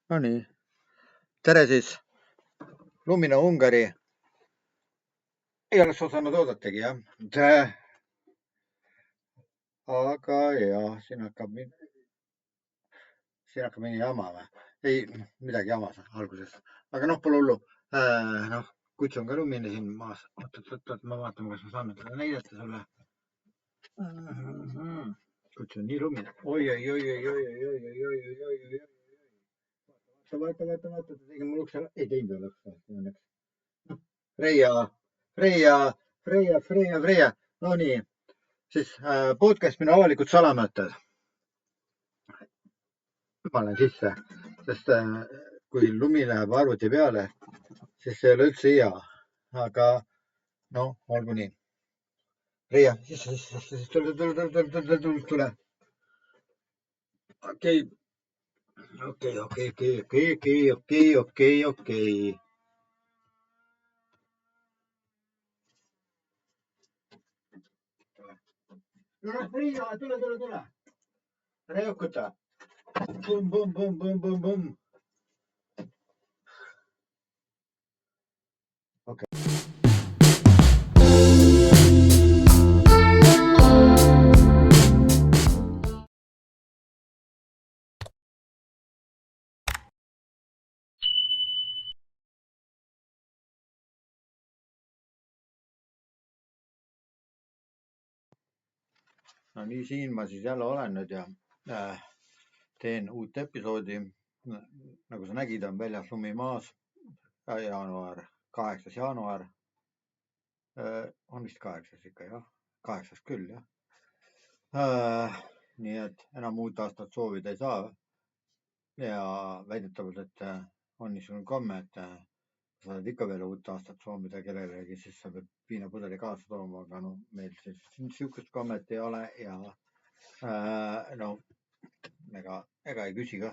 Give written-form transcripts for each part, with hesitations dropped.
No nii, tere siis, lumine Ungari. Ei oleks osanud oodatagi jah. Aga jah, siin hakkab mingi jama või? Ei, midagi jamas alguses. Aga noh, pole hullu. Noh, kuts on ka lumine siin maas. Oot, ma vaatan, kas ma saan teda näidata sulle. Kuts on nii lumine. Oi. Vaata, ta tegi mul ukse ära. Ei teinud veel ukse õnneks. Freia. No nii, siis podcast minu avalikud salamõtted. Ma lähen sisse, sest kui lumi läheb arvuti peale, siis see ei ole üldse hea. Aga noh, olgu nii. Freia, sisse, tule. Okei. No Freia, tule. Ära jokuta. Pumm. Okei. No nii, siin ma siis jälle olen nüüd ja teen uut episoodi. Nagu sa nägid, on väljas lumi maas. Jaanuar, 8. jaanuar. On vist 8 ikka jah, 8 küll jah. Nii et enam uut aastat soovida ei saa. Ja väidetavalt, et on niisugune komme, et sa saad ikka veel uut aastat soovida kellelegi, siis sa pead viinapudeli kaasa tooma, aga no meil siis niisugust kommet ei ole ja no ega ei küsi ka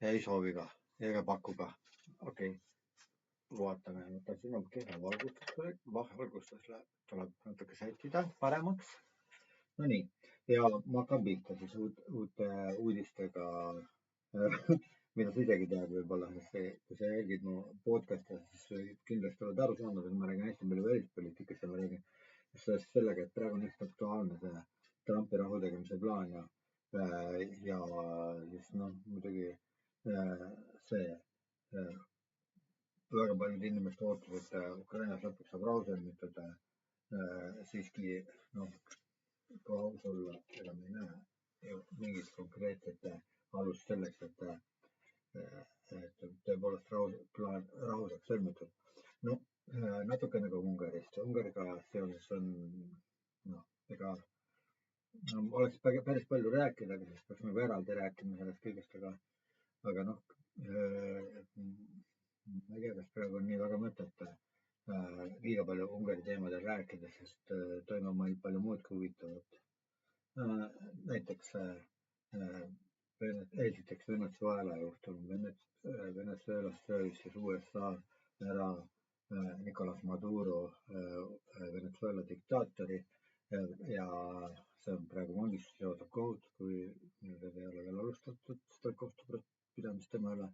ja ei soovi ka ega paku ka. Okei. Vaatame, siin on kehva valgustus tuleb natuke sättida paremaks. No nii, ja ma hakkan pihta siis uute uudistega, mida sa isegi tead võib-olla, sest kui sa jälgid mu podcast'e, siis kindlasti oled aru saanud, et ma räägin hästi palju välispoliitikast ja ma räägin sellega, et praegu on hästi aktuaalne see Trumpi rahutegemise plaan ja siis noh, muidugi see väga paljud inimesed ootab, et Ukrainas lõpuks saab rahu sõlmitud. Siiski, noh, kui aus olla, ega me ei näe mingit konkreetset alust selleks, et tõepoolest rahu saaks sõlmitud. No natukene ka Ungarist. Ungariga seoses on, noh, ega oleks päris palju rääkida, aga siis peaks nagu eraldi rääkima sellest kõigest, aga noh, ma ei tea, kas praegu on nii väga mõtet liiga palju Ungari teemadel rääkida, sest toimub meil palju muudki huvitavat. Näiteks esiteks Venezuela juhtum. Venezuelast röövis siis USA ära Nicolas Maduro, Venezuela diktaatori ja see on praegu vangistuse ootab kohut, kui ei ole veel alustatud seda kohtupidamist tema üle.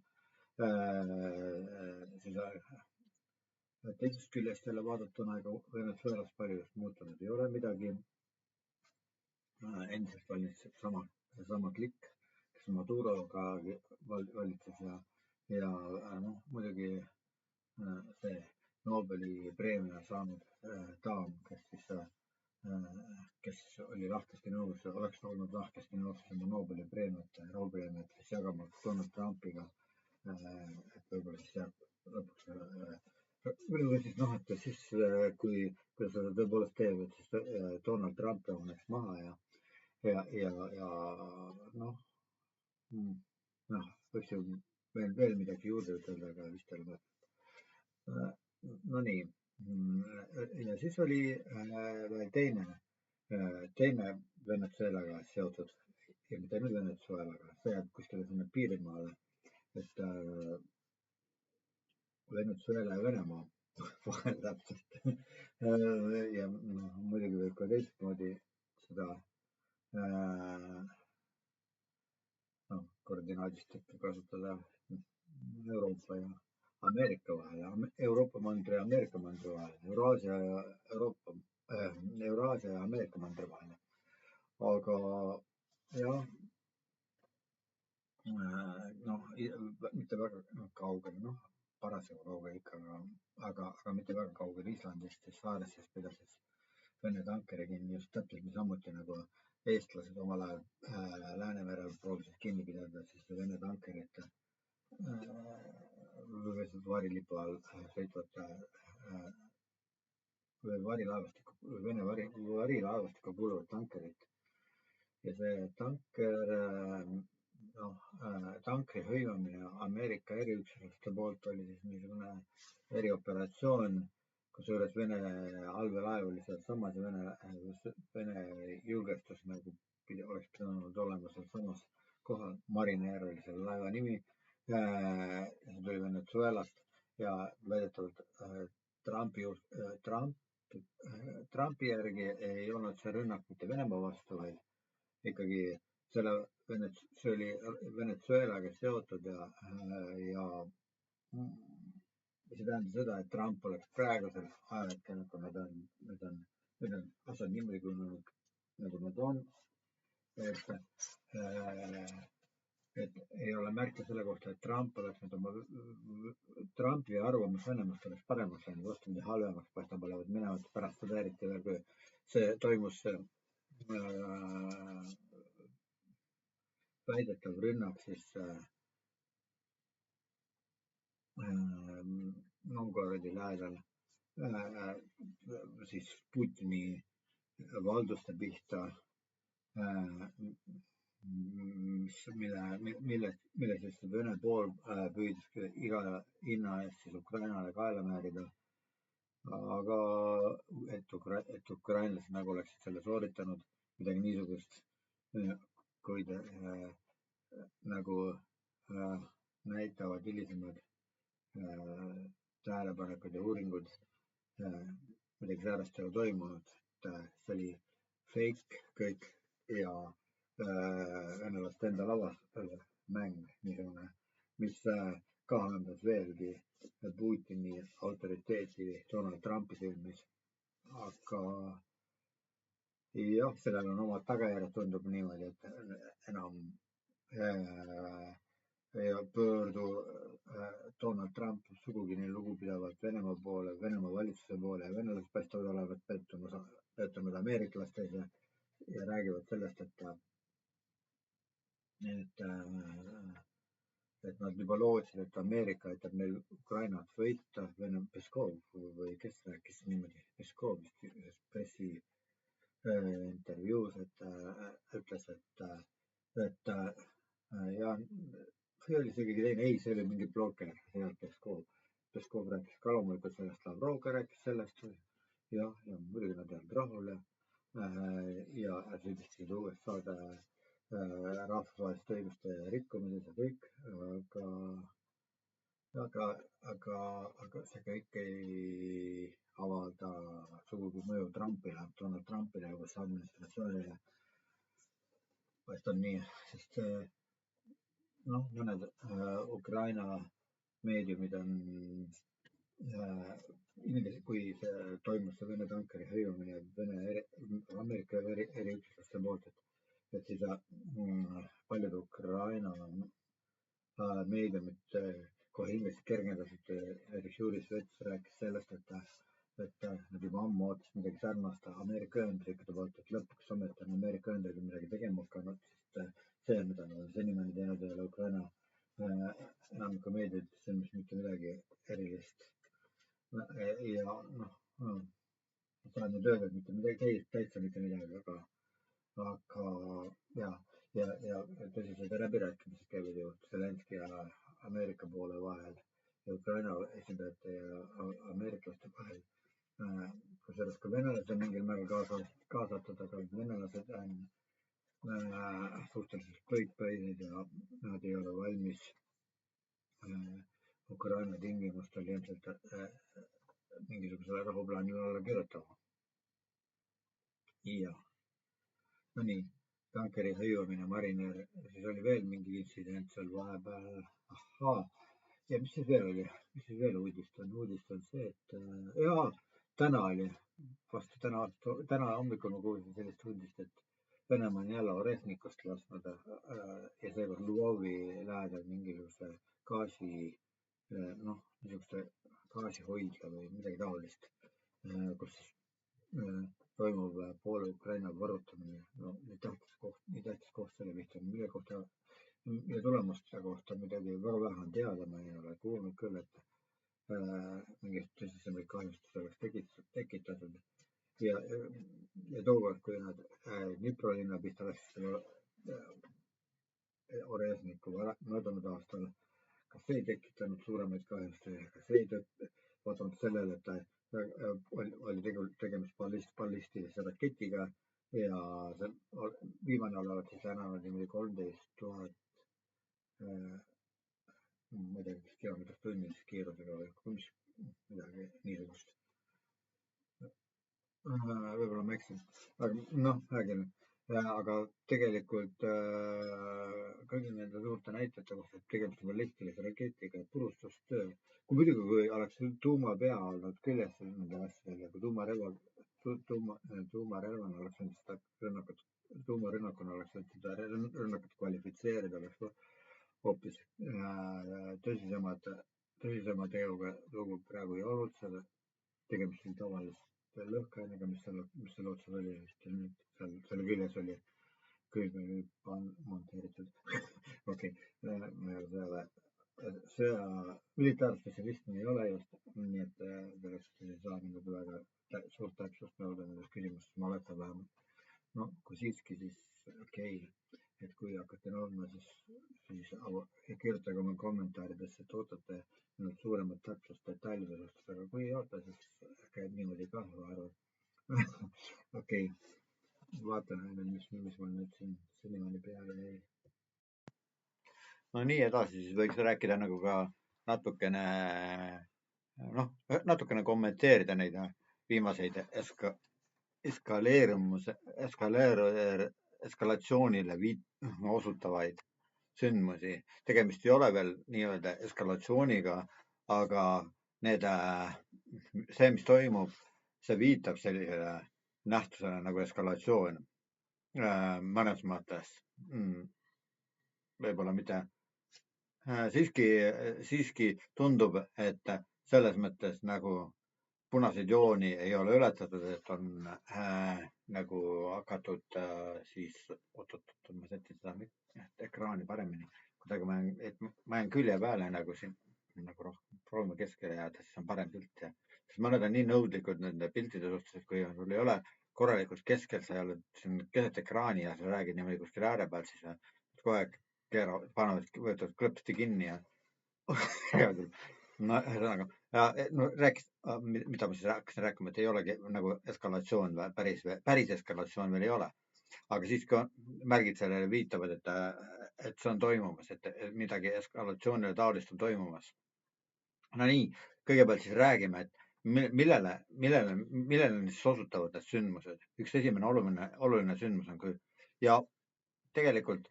Teisest küljest jälle vaadatuna, ega Venezuelas palju just muutunud ei ole midagi. Endiselt valitseb sama klikk, kes Maduroga valitses ja noh, muidugi see Nobeli preemia saanud daam, kes oli lahkesti nõus, oleks olnud lahkesti nõus oma Nobeli preemiat siis jagama Donald Trumpiga. Et võib-olla siis jääb lõpuks või siis noh, et siis kui seda tõepoolest teeb, et siis Donald Trump rahuneks maha ja noh, võiks ju veel midagi juurde ütelda, aga vist ei ole mõtet. No nii, ja siis oli veel teine Venezuelaga seotud ja mitte nüüd Venezuelaga, see jääb kuskile sinna piirimaale, et Venezuela ja Venemaa vahel täpselt ja noh, muidugi võib ka teistmoodi seda koordinaadistikku kasutada. Euroopa ja Ameerika vahel, Euroopa mandri ja Ameerika mandri vahel, Euraasia ja Ameerika mandri vahel. Aga jah, mitte väga kaugel, parasjagu kaugel ikka, aga mitte väga kaugel Islandist ja Saarestest pidases Vene tankeri kinni just täpselt niisamuti nagu eestlased omal ajal Läänemerel proovisid kinni pidada siis Vene tankerit varilipu all sõitvate Vene varilaevastikku kuuluvat tankerit. Ja see tankri hõivamine Ameerika eriüksuste poolt oli siis niisugune erioperatsioon, kusjuures Vene allveelaev oli seal samas ja Vene julgestus nagu oleks pidanud olema seal samas kohal. Mariner oli selle laeva nimi. See tuli Venezuelast ja väidetavalt Trumpi järgi ei olnud see rünnak mitte Venemaa vastu, vaid ikkagi see oli Venezuelaga seotud ja see tähendab seda, et Trump oleks praegusel ajahetkel, kui need on asjad niimoodi kujunenud, nagu nad on, et ei ole märke selle kohta, et Trumpi arvamus Venemaast oleks paremaks läinud, vastupidi halvemaks paistab olevat minevat pärast seda, eriti veel, kui see toimus väidetav rünnak siis Novgorodi lähedal siis Putini valduste pihta, mille siis Vene pool püüdis iga hinna eest siis Ukrainale kaela määrida, aga et ukrainlased nagu oleksid selle sooritanud midagi niisugust, kuid nagu näitavad hilisemad tähelepanekud ja uuringud, midagi säärast ei ole toimunud, see oli fake kõik ja venelaste enda lavastusel mäng niisugune, mis kahandas veelgi Putini autoriteeti Donald Trumpi silmis, aga jah, sellel on omad tagajärjed, tundub niimoodi, et enam ei pöördu Donald Trump sugugi nii lugupidavalt Venemaa poole, Venemaa valitsuse poole ja venelased paistavad olevat pettunud ameeriklastes ja räägivad sellest, et nad juba lootsid, et Ameerika aitab neil Ukrainat võita. Peskov või kes rääkis niimoodi, Peskov vist pressi intervjuus, ütles, et ja see oli see kõige teine, see oli mingi bloger, Peskov rääkis ka loomulikult sellest, Lavrov ka rääkis sellest ja muidugi nad ei olnud rahul ja süüdistasid USA-d rahvusvaheliste õiguste rikkumises ja kõik, aga see kõik ei avalda sugugi mõju Donald Trumpile ja USA administratsioonile. Paistab nii, sest mõned Ukraina meediumid on kui see toimus see Vene tankeri hõivamine Ameerika eriüksuste poolt, et siis paljud Ukraina meediumid kohe hiljem kergendasid, näiteks Juris Vets rääkis sellest, et nad juba ammu ootas midagi sarnast Ameerika Ühendriikide poolt, et lõpuks ometi on Ameerika Ühendriigid midagi tegema hakanud, sest see, mida nad on senimaani teinud, ei ole Ukraina enamiku meediates silmis mitte midagi erilist. Ja saan nüüd öelda, et mitte midagi, täitsa mitte midagi, aga ja tõsised läbirääkimised käivad ju Zelenski ja Ameerika poole vahel ja Ukraina esindajate ja ameeriklaste vahel. Kusjuures ka venelased on mingil määral kaasatud, aga venelased on suhteliselt kõikpäised ja nad ei ole valmis Ukraina tingimustel ilmselt mingisugusele rahuplaanile alla kirjutama. Ja, no nii, tankeri hõivamine, Mariner, siis oli veel mingi intsident seal vahepeal. ja mis siis veel uudist on? Uudist on see, et täna oli, täna hommikul ma kuulsin sellist uudist, et Venemaa on jälle Oresnikost lasknud ja seekord Lvovi lähedal mingisuguse niisuguse gaasihoidla või midagi taolist, kus toimub poole Ukraina võrutamine. No nii tähtis koht selle pihta, mille tulemuste kohta midagi väga vähe on teada, ma ei ole kuulnud küll, et mingeid tõsisemaid kahjustusi oleks tekitatud. Ja tookord, kui nad Dnipro linna pihta läksid Oresniku möödunud aastal, kas see ei tekitanud suuremaid kahjustusi, kas see ei vaatamata sellele, et oli tegemist ballistilise raketiga ja viimane olevat siis lennanud niimoodi 13 000 ma ei tea, kas kilomeetrit tunnis kiirusega või midagi niisugust. Võib-olla ma eksin, aga räägin. Aga tegelikult kõigi nende suurte näitajate kohta, et tegemist on ballistilise raketiga, purustustöö. Kui muidugi, kui oleks tuumapea olnud küljes nende asjadel ja kui tuumarelvana oleks võinud seda tuumarünnakuna oleks võinud seda rünnakut kvalifitseerida, oleks hoopis tõsisema teoga lugu praegu ei olnud seda. Tegemist on tavalist lõhkeainega, mis selle otsas oli, selle küljes oli külg monteeritud. Okei, sõja militaarspetsialist me ei ole just, nii et sellest ei saa mingi väga suurt täpsust nõuda nendes küsimustes, ma oletan vähemalt. No kui siiski, siis okei, et kui hakata nõudma, siis kirjutage oma kommentaaridesse, et ootate suuremat täpsust detailide suhtes, aga kui ei oota, siis käib niimoodi ka, ma arvan. Okei, vaatan, mis mul nüüd siin senimaani peale jäi. No nii edasi, siis võiks rääkida nagu ka natukene kommenteerida neid viimaseid eskalatsioonile osutavaid sündmusi. Tegemist ei ole veel nii-öelda eskalatsiooniga, aga see, mis toimub, see viitab sellisele nähtusele nagu eskalatsioon mõnes mõttes. Võib-olla mitte. Siiski tundub, et selles mõttes nagu punaseid jooni ei ole ületatud, et on nagu hakatud siis, ma sätin seda ekraani paremini, kuidagi ma jään külje peale nagu siin, nagu rohkem proovime keskele jääda, siis on parem pilt. Sest mõned on nii nõudlikud nende piltide suhtes, et kui sul ei ole korralikult keskel, sa ei ole keset ekraani ja sa räägid niimoodi kuskil ääre peal, siis kogu aeg võtavad klõpsti kinni ja no ühesõnaga, mida ma siis hakkasin rääkima, et ei olegi nagu eskalatsioon, päris eskalatsioon veel ei ole. Aga siiski märgid sellele viitavad, et see on toimumas, et midagi eskalatsioonile taolist on toimumas. No nii, kõigepealt siis räägime, et millele siis osutavad need sündmused. Üks esimene oluline sündmus on küll. Ja tegelikult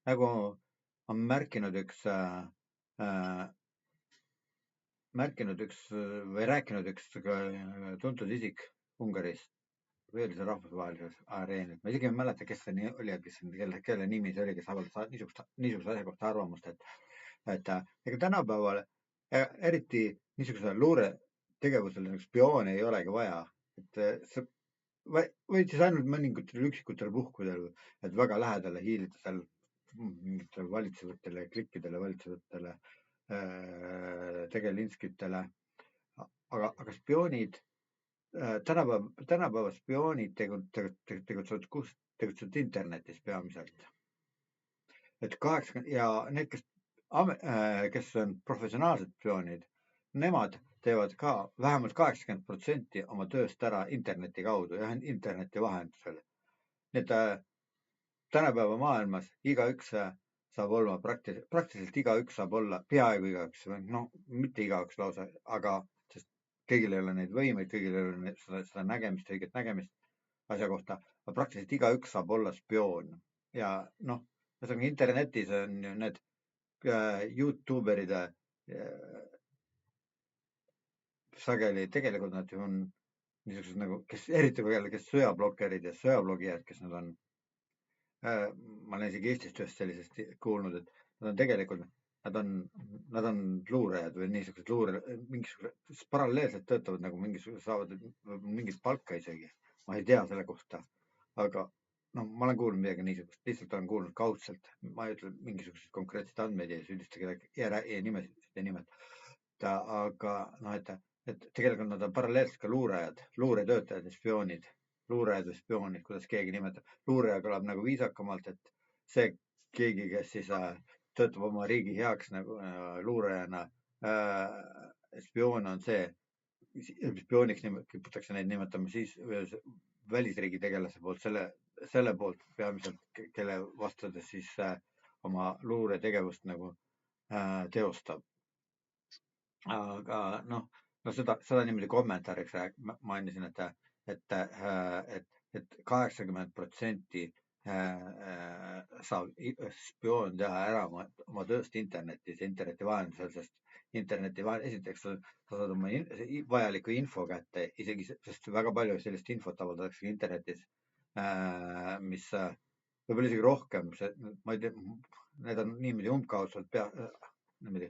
nagu on märkinud rääkinud üks tuntud isik Ungarist veel rahvusvahelises areenil. Ma isegi ei mäleta, kes see oli ja kelle nimi see oli, kes avaldas niisuguse asja kohta arvamust, et ega tänapäeval eriti niisugusele luuretegevusele spioone ei olegi vaja. Võid siis ainult mõningatel üksikutel puhkudel, et väga lähedale hiilida seal mingitele valitsevatele klikkidele, valitsevatele tegelinskitele. Aga spioonid, tänapäeva spioonid tegutsevad internetis peamiselt. Ja need, kes on professionaalsed spioonid, nemad teevad ka vähemalt 80% oma tööst ära interneti kaudu ja interneti vahendusel. Need tänapäeva maailmas igaüks saab olla, praktiliselt igaüks saab olla, peaaegu igaüks, mitte igaüks lausa, aga sest kõigil ei ole neid võimeid, kõigil ei ole seda nägemist, õiget nägemist asja kohta, aga praktiliselt igaüks saab olla spioon. Ja internetis on ju need YouTuberide sageli tegelikult nad ju on niisugused nagu, eriti kui jälle, kes sõjabloggerid ja sõjablogijad, kes nad on. Ma olen isegi Eestist ühest sellisest kuulnud, et nad on tegelikult, nad on luurajad või niisugused mingisugused paralleelselt töötavad nagu mingisugused, saavad mingit palka isegi. Ma ei tea selle kohta, aga ma olen kuulnud midagi niisugust, lihtsalt olen kuulnud kaudselt. Ma ei ütle mingisuguseid konkreetseid andmeid ja süüdista kedagi ja nimesid ei nimeta, aga et tegelikult nad on paralleelselt ka luurajad, luuretöötajad ja spioonid. Luurajad või spioonid, kuidas keegi nimetab. Luuraja kõlab nagu viisakamalt, et see keegi, kes siis töötab oma riigi heaks nagu luurajana. Spioon on see, spiooniks kiputakse neid nimetama siis välisriigi tegelase poolt, selle poolt peamiselt, kelle vastades siis oma luuretegevust nagu teostab. Aga seda niimoodi kommentaariks mainisin, et 80% saab spioon teha ära oma tööst internetis, interneti vahendusel, sest esiteks sa saad oma vajalikku info kätte, isegi, sest väga palju sellist infot avaldatakse internetis, mis võib-olla isegi rohkem, ma ei tea, need on niimoodi umbkaudselt niimoodi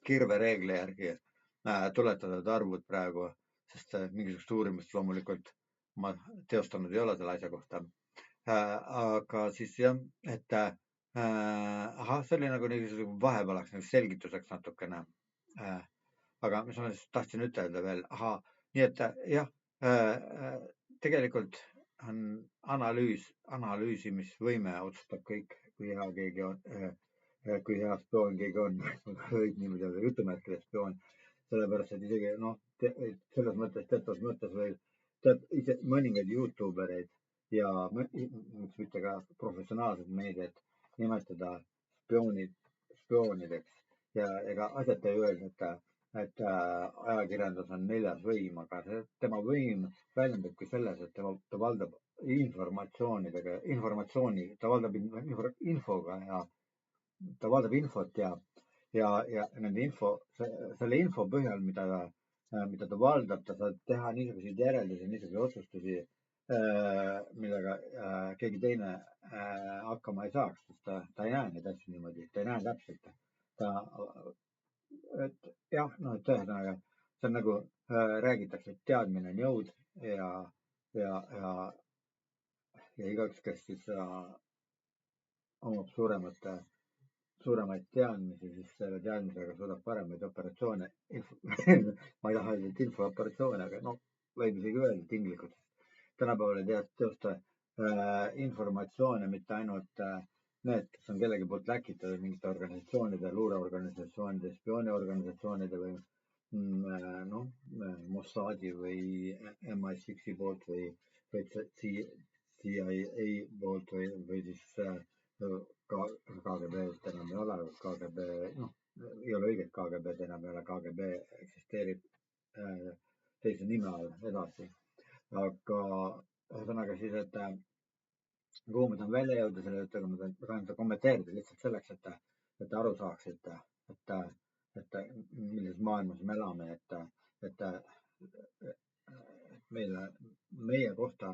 kirvereegli järgi tuletatud arvud praegu, sest mingisugust uurimust loomulikult ma teostanud ei ole selle asja kohta. Aga siis jah, et see oli nagu niisugune vahepealaks nagu selgituseks natukene. Aga mis ma siis tahtsin ütelda veel, nii et jah, tegelikult on analüüsimisvõime otsustab kõik, kui hea keegi on, kui hea spioon keegi on, võib niimoodi öelda, jutumärkides spioon, sellepärast, et isegi selles mõttes, teatavas mõttes võib ise mõningaid YouTubereid ja miks mitte ka professionaalsed meediat nimetada spioonideks ja ega asjata ei öelda, et ajakirjandus on 4. võim, aga tema võim väljendabki selles, et ta valdab informatsiooni, ta valdab infoga ja ta valdab infot ja nende selle info põhjal, mida ta valdab, ta saab teha niisuguseid järeldusi, niisuguseid otsustusi, millega keegi teine hakkama ei saaks, sest ta ei näe neid asju niimoodi, ta ei näe täpselt. Ühesõnaga, see on nagu räägitakse, et teadmine on jõud ja igaüks, kes siis omab suuremaid teadmisi, siis selle teadmisega suudab paremaid operatsioone, ma ei taha öelda, et infooperatsioone, aga võib isegi öelda tinglikult. Tänapäeval ei teosta informatsioone mitte ainult need, kes on kellegi poolt läkitatud mingite organisatsioonide, luureorganisatsioonide, spiooniorganisatsioonide või Mossadi või MI6 poolt või CIA poolt või siis KGB-st enam ei ole, KGB, ei ole õiget KGB-d enam ei ole, KGB eksisteerib teise nime all edasi. Aga ühesõnaga siis, et kuhu ma tahan välja jõuda selle juttuga, ma tahan seda kommenteerida lihtsalt selleks, et aru saaksite, et millises maailmas me elame, et meie kohta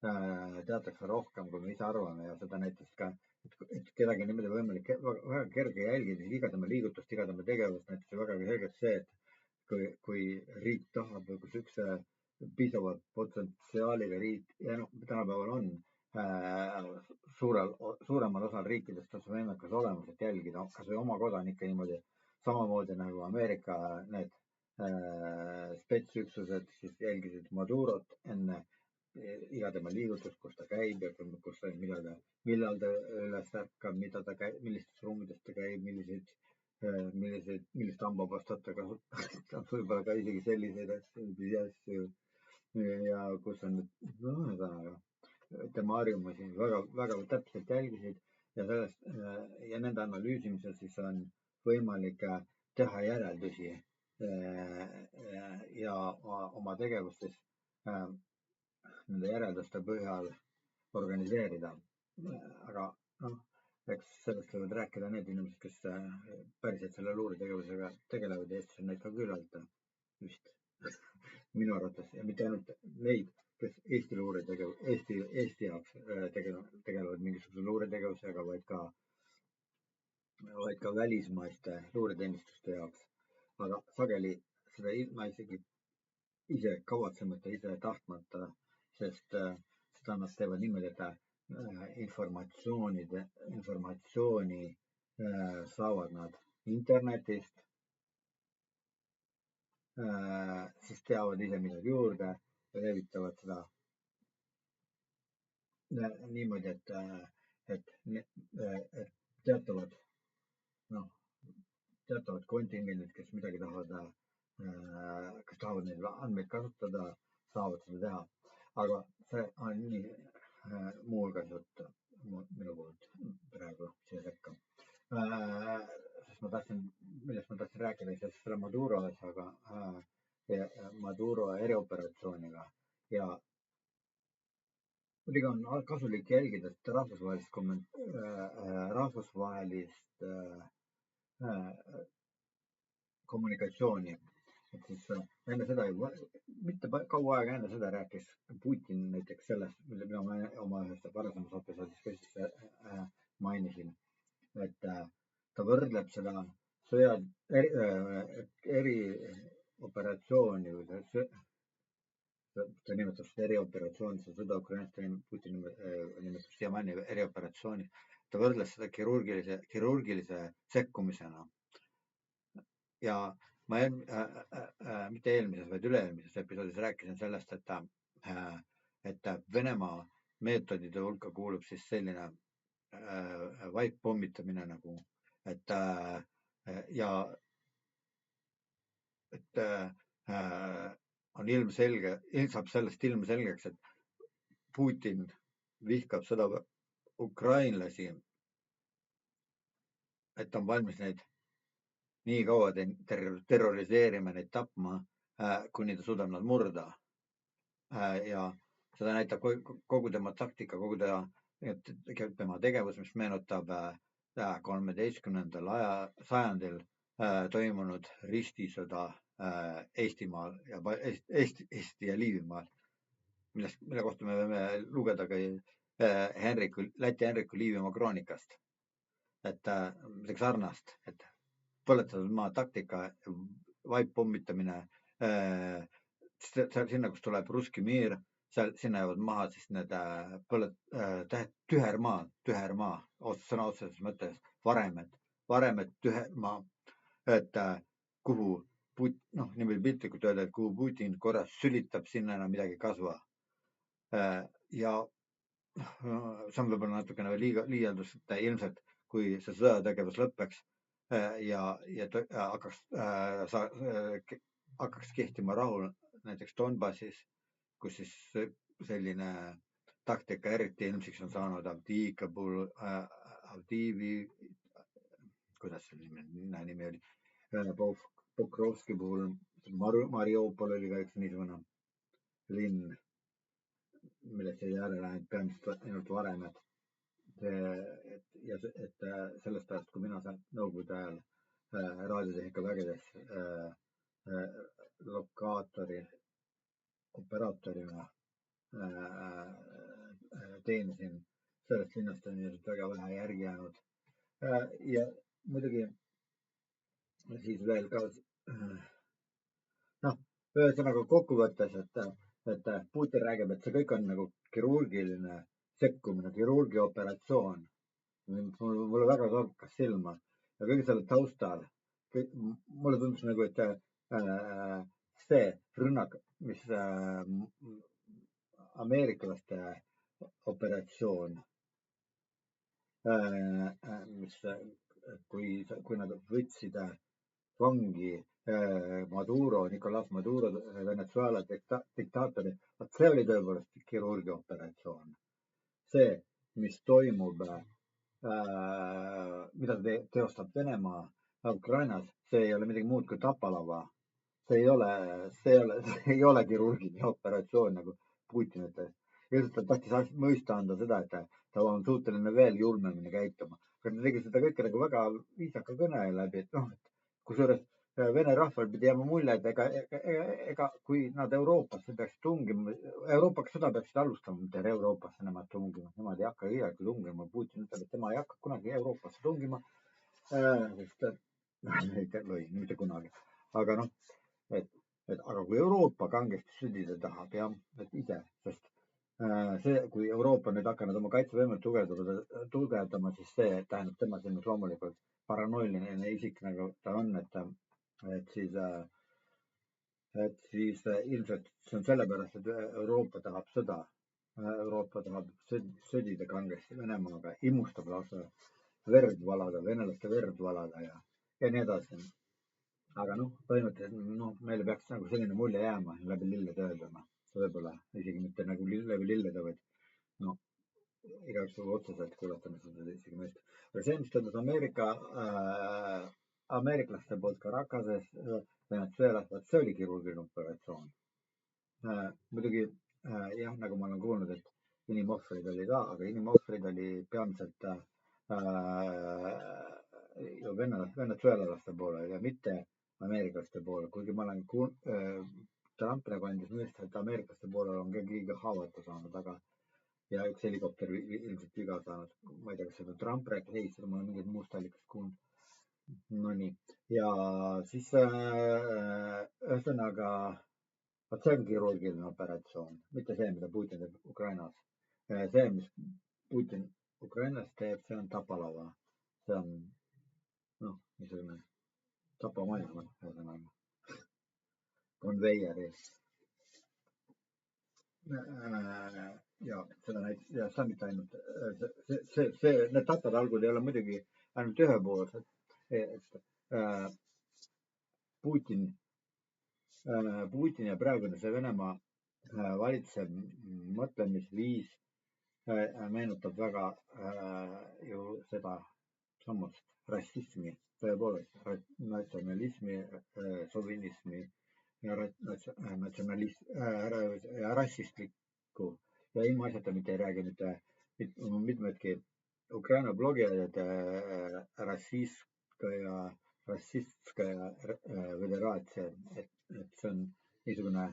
teatakse rohkem, kui me ise arvame ja seda näiteks ka, et kedagi niimoodi võimalik väga kerge jälgida, iga tema liigutust, iga tema tegevust, näiteks väga selgelt see, et kui riik tahab või kus üks piisava potentsiaaliga riik ja tänapäeval on suuremal osal riikidest on see võimekas olemas, et jälgida kas või oma kodanikke niimoodi, samamoodi nagu Ameerika need spetsüksused siis jälgisid Madurot enne iga tema liigutust, kus ta käib ja millal ta üles ärkab, mida ta käib, millistes ruumides ta käib, millist hambapastat ta kasutab, võib-olla ka isegi selliseid asju ja kus on tema harjumusi väga, väga täpselt jälgisid ja nende analüüsimisel siis on võimalik teha järeldusi ja oma tegevustes nende järelduste põhjal organiseerida. Aga eks sellest võivad rääkida need inimesed, kes päriselt selle luuretegevusega tegelevad ja Eestis on neid ka küllalt vist minu arvates ja mitte ainult neid, kes Eesti Eesti jaoks tegelevad mingisuguse luuretegevusega, vaid ka välismaiste luureteenistuste jaoks. Aga sageli seda ma isegi ise kavatsemata, ise tahtmata, sest seda nad teevad niimoodi, et informatsiooni saavad nad internetist, siis teavad ise midagi juurde ja levitavad seda niimoodi, et teatavad kontingendid, kes midagi tahavad, kes tahavad neid andmeid kasutada, saavad seda teha. Aga see on nii muuhulgas jutt minu poolt praegu siia sekka. Sest millest ma tahtsin rääkida seoses selle Maduro asjaga, Maduro erioperatsiooniga ja muidugi on kasulik jälgida rahvusvahelist kommunikatsiooni. Et siis enne seda, mitte kaua aega enne seda rääkis Putin näiteks sellest, mida ma oma ühest varasemas episoodis ka siis mainisin, et ta võrdleb seda erioperatsiooni või ta nimetab seda erioperatsiooni, see sõda Ukrainas, Putin nimetab siiamaani erioperatsiooni. Ta võrdles seda kirurgilise sekkumisena. Ja ma mitte eelmises, vaid üle-eelmises episoodis rääkisin sellest, et Venemaa meetodide hulka kuulub siis selline vaippommitamine nagu, et on ilmselge, saab sellest ilmselgeks, et Putin vihkab seda ukrainlasi, et on valmis neid nii kaua terroriseerima, neid tapma, kuni ta suudab nad murda. Ja seda näitab kogu tema taktika, kogu tema tegevus, mis meenutab 13. sajandil toimunud ristisõda Eestimaal ja Eesti ja Liivimaal, mille kohta me võime lugeda ka Läti Henriku Liivimaa kroonikast. Et midagi sarnast, et põletatud maa taktika, vaippommitamine, sinna, kus tuleb ruski miir, sinna jäävad maha siis need tühermaa, sõna otseses mõttes varemed tühermaa, et kuhu niimoodi piltlikult öelda, et kuhu Putin korra sülitab, sinna enam midagi ei kasva. Ja see on võib-olla natukene liialdus, et ilmselt kui see sõjategevus lõpeks ja hakkaks kehtima rahu näiteks Donbassis, kus siis selline taktika eriti ilmsiks on saanud kuidas selle nimi oli, Pokrovski puhul, Mariupol oli ka üks niisugune linn, millest jäi järele peamiselt ainult varemed. Et sellest ajast, kui mina seal nõukogude ajal raadiotehnika vägedes lokaatori operaatorina teenisin, sellest linnast on ilmselt väga vähe järgi jäänud. Ja muidugi siis veel ka ühesõnaga kokkuvõttes, et Putin räägib, et see kõik on nagu kirurgiline sekkumine, kirurgioperatsioon. Mulle väga torkas silma ja kõige selle taustal mulle tundus nagu, et see rünnak, mis ameeriklaste operatsioon, mis kui nad võtsid vangi Nicolas Maduro, Venezuela diktaatori, see oli tõepoolest kirurgioperatsioon. See, mis toimub, mida teostab Venemaa Ukrainas, see ei ole midagi muud kui tapalava. See ei ole kirurgiline operatsioon, nagu Putin ütles. Ilmselt ta tahtis mõista anda seda, et ta on suuteline veel julmemini käituma. aga ta tegi seda kõike nagu väga viisaka kõne läbi, et noh, et kusjuures Vene rahval pidi jääma mulje, et ega kui nad Euroopasse peaksid tungima, Euroopaga sõda peaksid alustama, mitte Euroopasse nemad tungima, nemad ei hakka iialgi tungima. Putin ütleb, et tema ei hakka kunagi Euroopasse tungima, sest mitte kunagi, aga noh, et aga kui Euroopa kangesti sõdida tahab, jah, et ise, sest see, kui Euroopa nüüd hakanud oma kaitsevõimet tugevdama, siis see tähendab tema silmis loomulikult paranoiline isik, nagu ta on, et siis ilmselt see on sellepärast, et Euroopa tahab sõda. Euroopa tahab sõdida kangesti Venemaaga, imustab lausa verd valada, venelaste verd valada ja nii edasi. Aga noh, põhimõtteliselt meile peaks nagu selline mulje jääma läbi lillede öelduna, võib-olla isegi mitte nagu läbi lillede, vaid noh, igaüks võib otseselt kuulatame seda isegi mõista. aga see, mis toimus ameeriklaste poolt Caracases, Venezuelas, see oli kirurgiline operatsioon. Muidugi jah, nagu ma olen kuulnud, et inimohvreid oli ka, aga inimohvreid oli peamiselt venezuelalaste poolel ja mitte ameeriklaste poolel, kuigi ma olen Trump nagu andis mõista, et ameeriklaste poolel on ka kõige haavata saanud, aga ja üks helikopter ilmselt viga saanud. Ma ei tea, kas seda Trump rääkis, ei, seda ma olen mingit muust allikast kuulnud. No nii. Ja siis ühesõnaga, see on kirurgiline operatsioon, mitte see, mida Putin teeb Ukrainas. See, mis Putin Ukrainas teeb, see on tapalava. See on, niisugune tapamaja, ühesõnaga. Konveieri. Ja seda ja see mitte ainult, need tapade algul ei ole muidugi ainult ühepoolsed, et Putin ja praegune see Venemaa valitsev mõtlemisviis meenutab väga ju seda sammast rassismi, tõepoolest natsionalismi, sovinismi ja rassistlikku ja ilmaasjata mitte ei räägi mitmedki Ukraina blogijad rassistskaja föderaatsia, et see on niisugune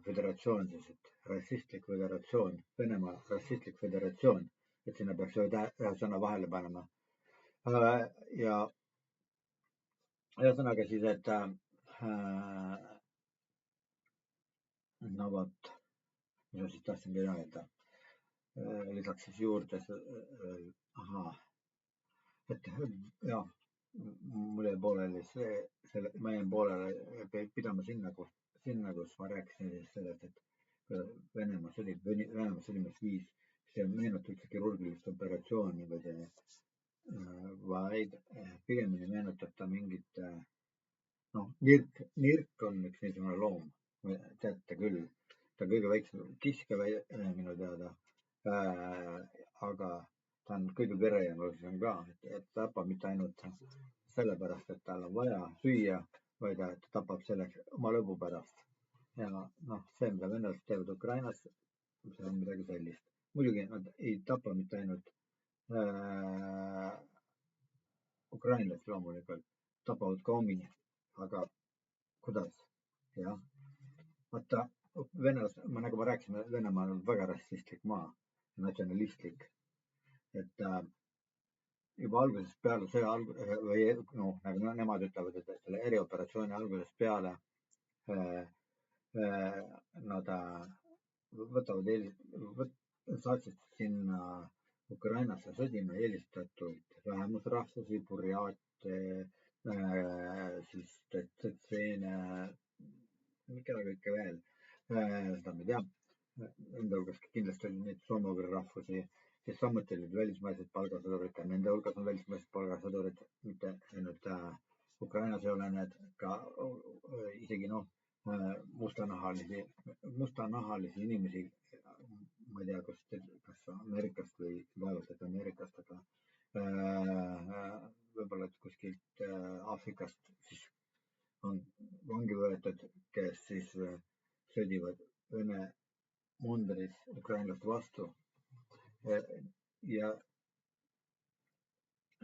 föderatsioon siis, et rassistlik föderatsioon, Venemaa rassistlik föderatsioon, et sinna peaks ühe sõna vahele panema. Ja ühesõnaga siis, et no vot, mis ma siis tahtsingi öelda. Lisaks siis juurde, et jah, mul jäi pooleli ma jäin poolele pidama sinna, kus ma rääkisin sellest, et Venemaa sõdimisviis, see meenutab üldse kirurgilist operatsiooni, vaid pigemini meenutab ta mingit, nirk on üks niisugune loom, teate küll, ta on kõige väiksem kiske minu teada, aga ta on kõige verejanulisem ka, et tapab mitte ainult sellepärast, et tal on vaja süüa, vaid ta tapab selleks oma lõbu pärast. Ja see, mida venelased teevad Ukrainas, see on midagi sellist. Muidugi nad ei tapa mitte ainult ukrainlased loomulikult, tapavad ka omi, aga kuidas? Jah, vaata, nagu ma rääkisin, Venemaa on väga rassistlik maa, natsionalistlik, et juba algusest peale nagu nemad ütlevad, et selle erioperatsiooni algusest peale nad saatsid sinna Ukrainasse sõdima eelistatud vähemusrahvusi, burjaate, siis tsetseene, keda kõike veel, seda ma ei tea. Nende hulgas kindlasti oli neid soome-ugri rahvusi, kes samuti olid välismaised palgasõdurid ja nende hulgas on välismaised palgasõdurid, mitte ainult Ukrainas ei ole need ka isegi mustanahalisi inimesi, ma ei tea, kas Ameerikast või vaevalt, et Ameerikast, aga võib-olla kuskilt Aafrikast siis on vangi võetud, kes siis sõdivad Vene mundris ukrainlaste vastu.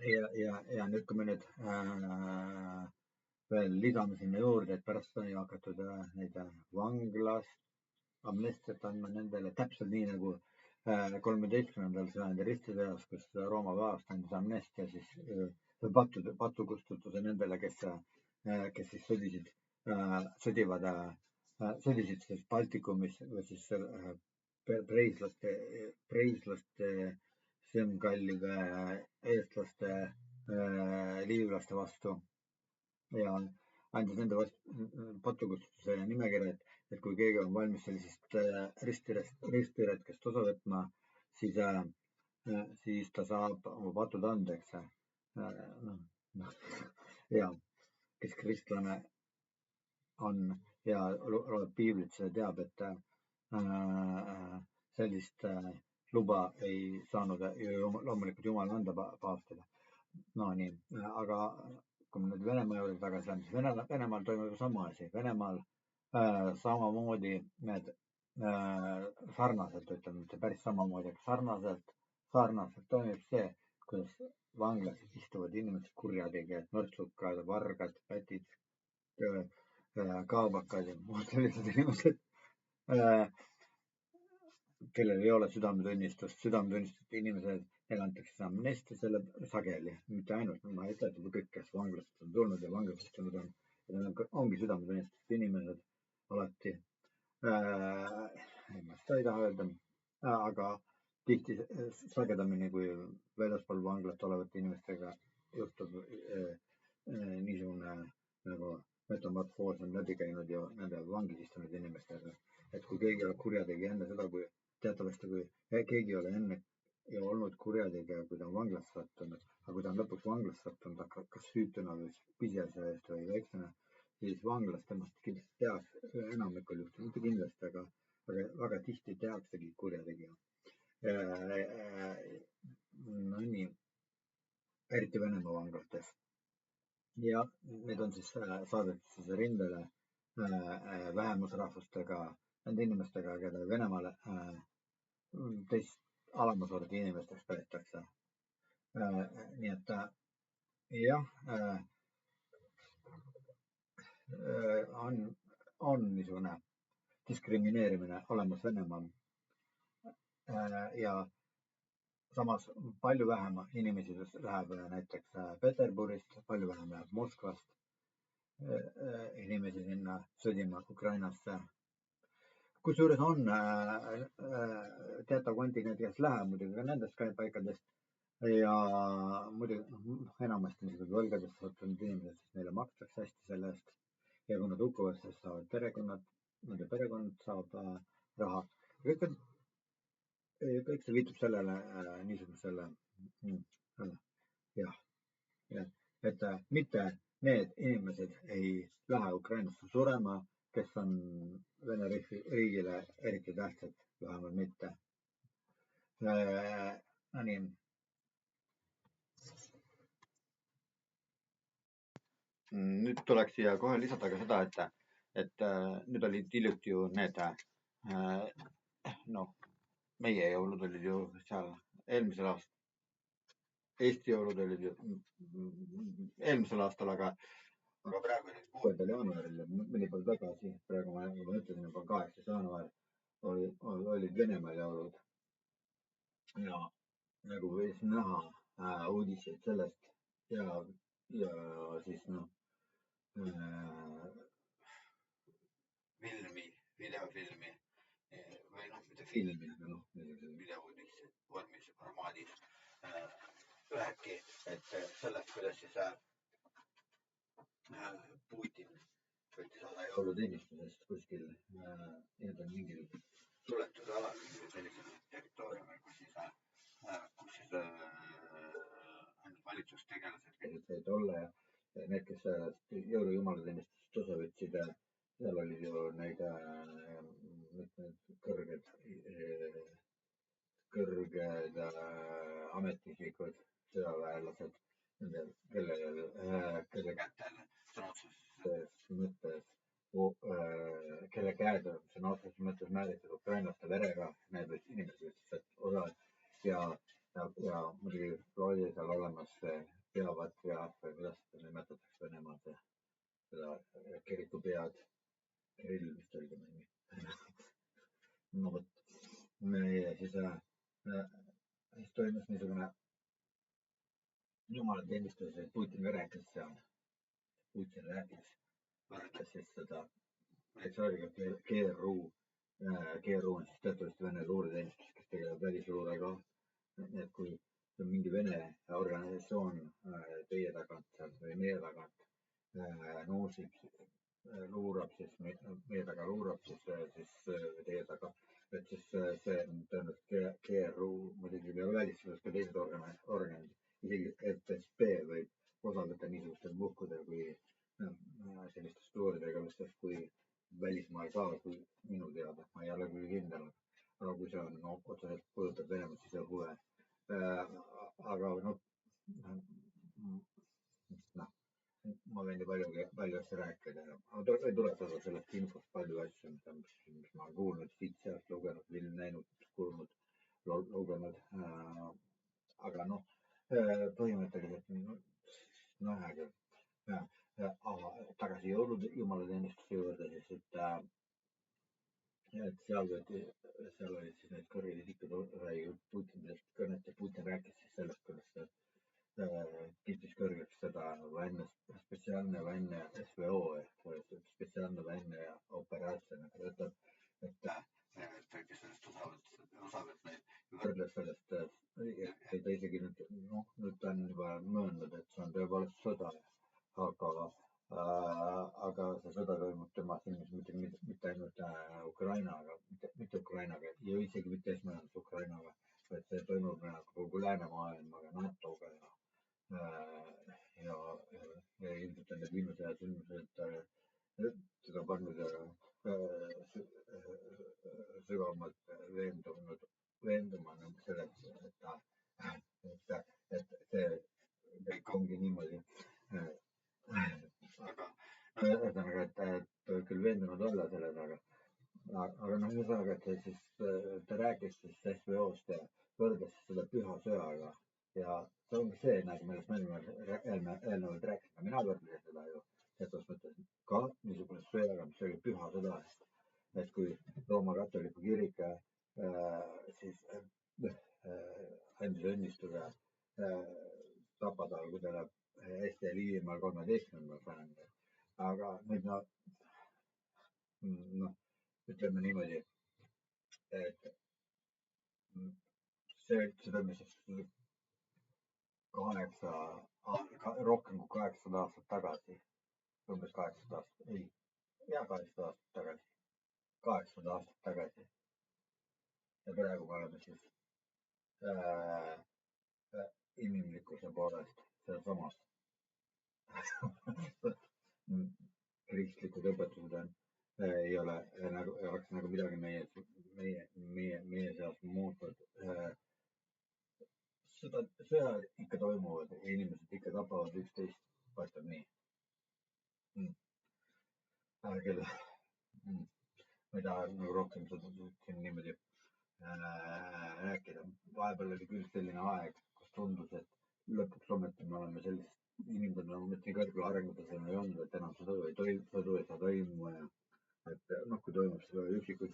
ja nüüd, kui me nüüd veel lisame sinna juurde, et pärast on ju hakatud neid vanglast amnestiat andma nendele täpselt nii nagu 13. sajandi ristisõjas, kus Rooma paavst andis amnestia siis patukustutuse nendele, kes siis sõdisid siis Baltikumis või siis preislaste, Semgallide, eestlaste, liivlaste vastu ja andis nende patukustuse nimekirja, et kui keegi on valmis sellisest ristiretkest osa võtma, siis ta saab oma patud andeks. Ja kes kristlane on ja loeb piiblit, see teab, et sellist luba ei saanud loomulikult Jumal anda paavstile. No nii, aga kui me nüüd Venemaa juurde tagasi läheme, siis Venemaal toimub sama asi. Venemaal samamoodi need sarnaselt, ütleme mitte päris samamoodi, aga sarnaselt toimub see, kuidas vanglas istuvad inimesed, kurjategijad, nõrtsukad, vargad, pätid, kaabakad ja muud sellised inimesed, kellel ei ole südametunnistust inimesed, neile antakse amnestia selle sageli, mitte ainult, ma ei ütle, et kõik, kes vanglast on tulnud ja vanglas istunud on, ongi südametunnistust inimesed alati. Ma seda ei taha öelda, aga tihti sagedamini kui väljaspool vanglat olevate inimestega juhtub niisugune nagu metamorfoos on läbi käinud ja nende vangis istunud inimestega. Et kui keegi on kurjategija enne seda, kui teatavasti, kui keegi ei ole enne ja olnud kurjategija, kui ta on vanglasse sattunud, aga kui ta on lõpuks vanglasse sattunud, kas süütuna või pisiasja eest või väiksena, siis vanglas temast kindlasti tehakse, enamikul juhtul, mitte kindlasti, aga väga tihti tehaksegi kurjategija. No nii, eriti Venemaa vanglates. Ja need on siis saadetud rindele vähemusrahvustega, nende inimestega, keda Venemaale teist alamasordi inimesteks peetakse. Nii et jah, on niisugune diskrimineerimine olemas Venemaal ja samas palju vähem inimesi läheb näiteks Peterburist, palju vähem läheb Moskvast inimesi sinna sõdima Ukrainasse. Kusjuures on teatav kontingent, kes läheb muidugi ka nendest paikadest ja muidugi enamasti niisugused võlgadest sattunud inimesed, siis neile makstakse hästi selle eest ja kui nad hukkuvad, siis saavad nende perekond saab raha. Kõik see viitab sellele niisugusele, et mitte need inimesed ei lähe Ukrainasse surema, kes on Vene riigile eriti tähtsad, vähemalt mitte. No nii. Nüüd tuleks siia kohe lisada ka seda, et nüüd olid hiljuti ju need, meie jõulud olid ju seal eelmisel aastal. Eesti jõulud olid ju eelmisel aastal, aga praegu olid 6. jaanuaril, mõni päev tagasi, praegu ma ütlesin juba 8. jaanuar olid Venemaal jõulud. Ja nagu võis näha uudiseid sellest ja siis videofilmi või mitte filmi, aga videouudis vormis formaadis rääki, et sellest, kuidas siis Putin võttis osa jõuluteenistusest kuskil mingil suletud alal, sellisel territooriumil, kus siis ainult valitsustegelased said olla ja need, kes jõulujumalateenistusest osa võtsid, seal olid ju neid kõrged ametisikud, sõjaväelased, kelle kätel sõna otseses mõttes, kelle käed on sõna otseses mõttes määritud ukrainlaste verega, need inimesed võtsid osa ja muidugi oli seal olemas olemas see peapatriarh või kuidas seda nimetatakse Venemaal, seda kirikupead, Kirill vist oli tema nimi. No vot, siis toimus niisugune jumalateenistus, et Putin ka rääkis seal. Putin rääkis, võrdles siis seda, et see oli ka GRU. GRU on siis teatavasti Vene luureteenistus, kes tegeleb välisluurega. Et kui see on mingi Vene organisatsioon teie tagant seal või meie tagant noosib, luurab, siis meie taga luurab, siis teie taga. Et siis see on tõenäoliselt GRU, muidugi ei ole välistuses ka teised organid, isegi FSB võib osaleda niisugustel puhkudel, kui sellistest luuretegevustest, kui välismaal ka, kui minu teada, ma ei ole küll kindel, aga kui see on otseselt puudutab Venemaa sisehuve. Aga ma võin nii palju asja rääkida. Ei tuletada sellest infost palju asju, mis ma olen kuulnud, siit-sealt lugenud, näinud, kuulnud, lugenud. Aga põhimõtteliselt, hea küll. Tagasi jumalateenistuse juurde siis, et seal olid siis need kõrged isikud, Putinist kõnet ja Putin rääkis siis sellest, kuidas ta kiitis kõrgeks seda spetsiaalne vänne SVO ehk spetsiaalne vänne operatsioon, et kes sellest osavõtt neid võrdles sellest, et ta isegi nüüd ta on juba möönnud, et see on tõepoolest sõda, aga see sõda toimub tema silmis mitte ainult Ukrainaga, mitte Ukrainaga ja isegi mitte esmajoones Ukrainaga, vaid see toimub kogu läänemaailmaga, NATO-ga ja ilmselt on need viimased ajad sündmused seda pannud sügavamalt veenduma selles, et see kõik ongi niimoodi. Aga ühesõnaga, et ta võib küll veendunud olla selles, aga ühesõnaga, et siis ta rääkis siis SVO-st ja võrdles seda püha sõjaga ja see ongi see, millest me eelnevalt rääkisime. Mina võrdlesin seda ju teatud mõttes ka niisugune sõjaga, mis oli püha sõda, et kui Rooma katoliku kirik siis andis õnnistada tapatalgudele Eesti ja Liivimaal 13. sajandil. Aga nüüd ütleme niimoodi, et see toimus rohkem kui 800 aastat tagasi, umbes 800 aastat, 800 aastat tagasi, 800 aastat tagasi. Ja praegu me oleme siis inimlikkuse poolest sealsamas. Kristlikud õpetused ei oleks nagu midagi meie seas muutnud. Sõjad ikka toimuvad ja inimesed ikka tapavad üksteist, paistab nii. Küll, ma ei taha nagu rohkem seda siin niimoodi rääkida. Vahepeal oli küll selline aeg, kus tundus, et lõpuks ometi me oleme sellised inimesed, ometi kõrgel arengutasemel ei olnud, et enam sõdu ei saa toimuma ja et kui toimub seda üksikuid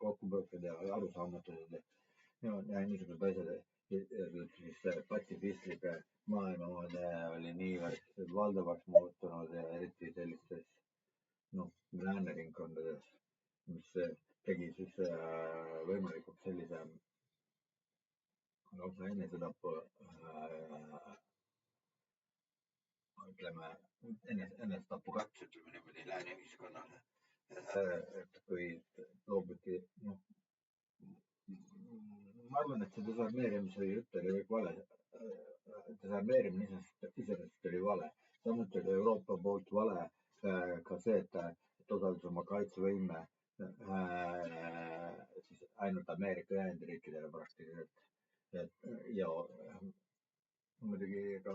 kokkupuuted ja arusaamatused ja niisugused asjad, siis patsifistlik maailmavaade oli niivõrd valdavaks muutunud ja eriti sellistes lääneringkondades, mis tegi siis võimalikult sellise lausa enesetapu, ütleme, enesetapukats, ütleme niimoodi lääne ühiskonnale. Et kui loobuti, ma arvan, et see desarmeerimise jutt oli kõik vale. Desarmeerimine iseenesest oli vale. Samuti oli Euroopa poolt vale ka see, et osales oma kaitsevõime siis ainult Ameerika Ühendriikidele praktiliselt. Ja muidugi ka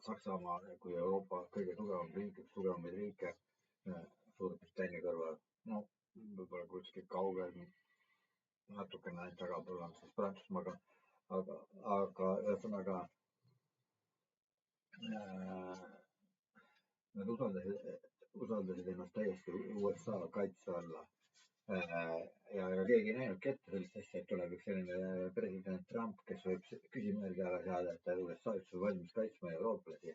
Saksamaa kui Euroopa kõige tugevam riik, üks tugevamaid riike Suurbritannia kõrval, võib-olla kuskil kaugel, natukene tagapool on siis Prantsusmaaga, aga ühesõnaga Nad usaldasid ennast täiesti USA kaitse alla. Ja keegi ei näinudki ette sellist asja, et tuleb üks selline president Trump, kes võib küsimärgi alla seada, et USA üldse valmis kaitsma eurooplasi.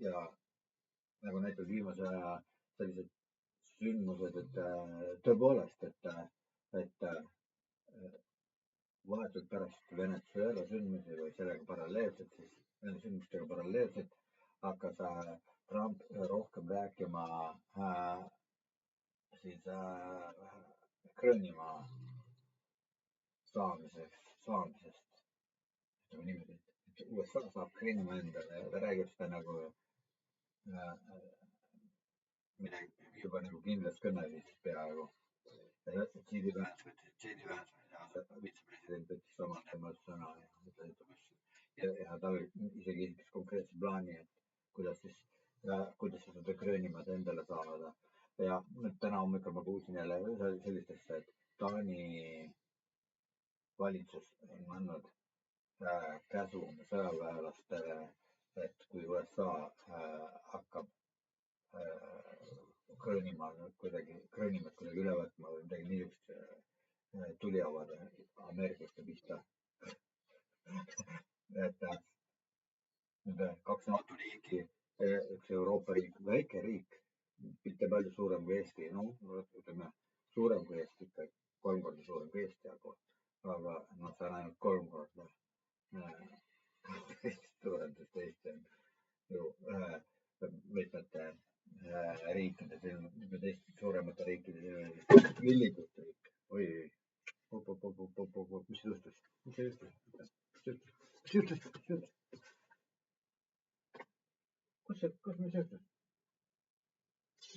Ja nagu näiteks viimase aja sellised sündmused, et tõepoolest, et vahetult pärast Venezuela sündmusi või sellega paralleelselt, siis sündmustega paralleelselt hakkas Trump rohkem rääkima siis Gröönimaa saamisest, ütleme niimoodi, et USA saab Gröönimaa endale ja ta räägib seda nagu midagi juba nagu kindlas kõneviis peaaegu. J.D. Vance vitsepresident võttis samal teemal sõna ja ütles, ja tal isegi esitas konkreetse plaani, et kuidas seda Gröönimaad endale saada. Ja nüüd täna hommikul ma kuulsin jälle sellistest, et Taani valitsus on andnud käsu sõjaväelastele, et kui USA hakkab Gröönimaad kuidagi üle võtma või midagi niisugust tuli avada ameeriklaste pihta. Et need kaks NATO riiki, üks Euroopa riik, väike riik, mitte palju suurem kui Eesti, no ütleme suurem kui Eesti, ikka 3 korda suurem kui Eesti, aga see on ainult 3 korda suurem, sest Eesti on ju mitmete riikide, teiste suuremate riikide villikuste riik. Oi, mis juhtus? Kus mis juhtus?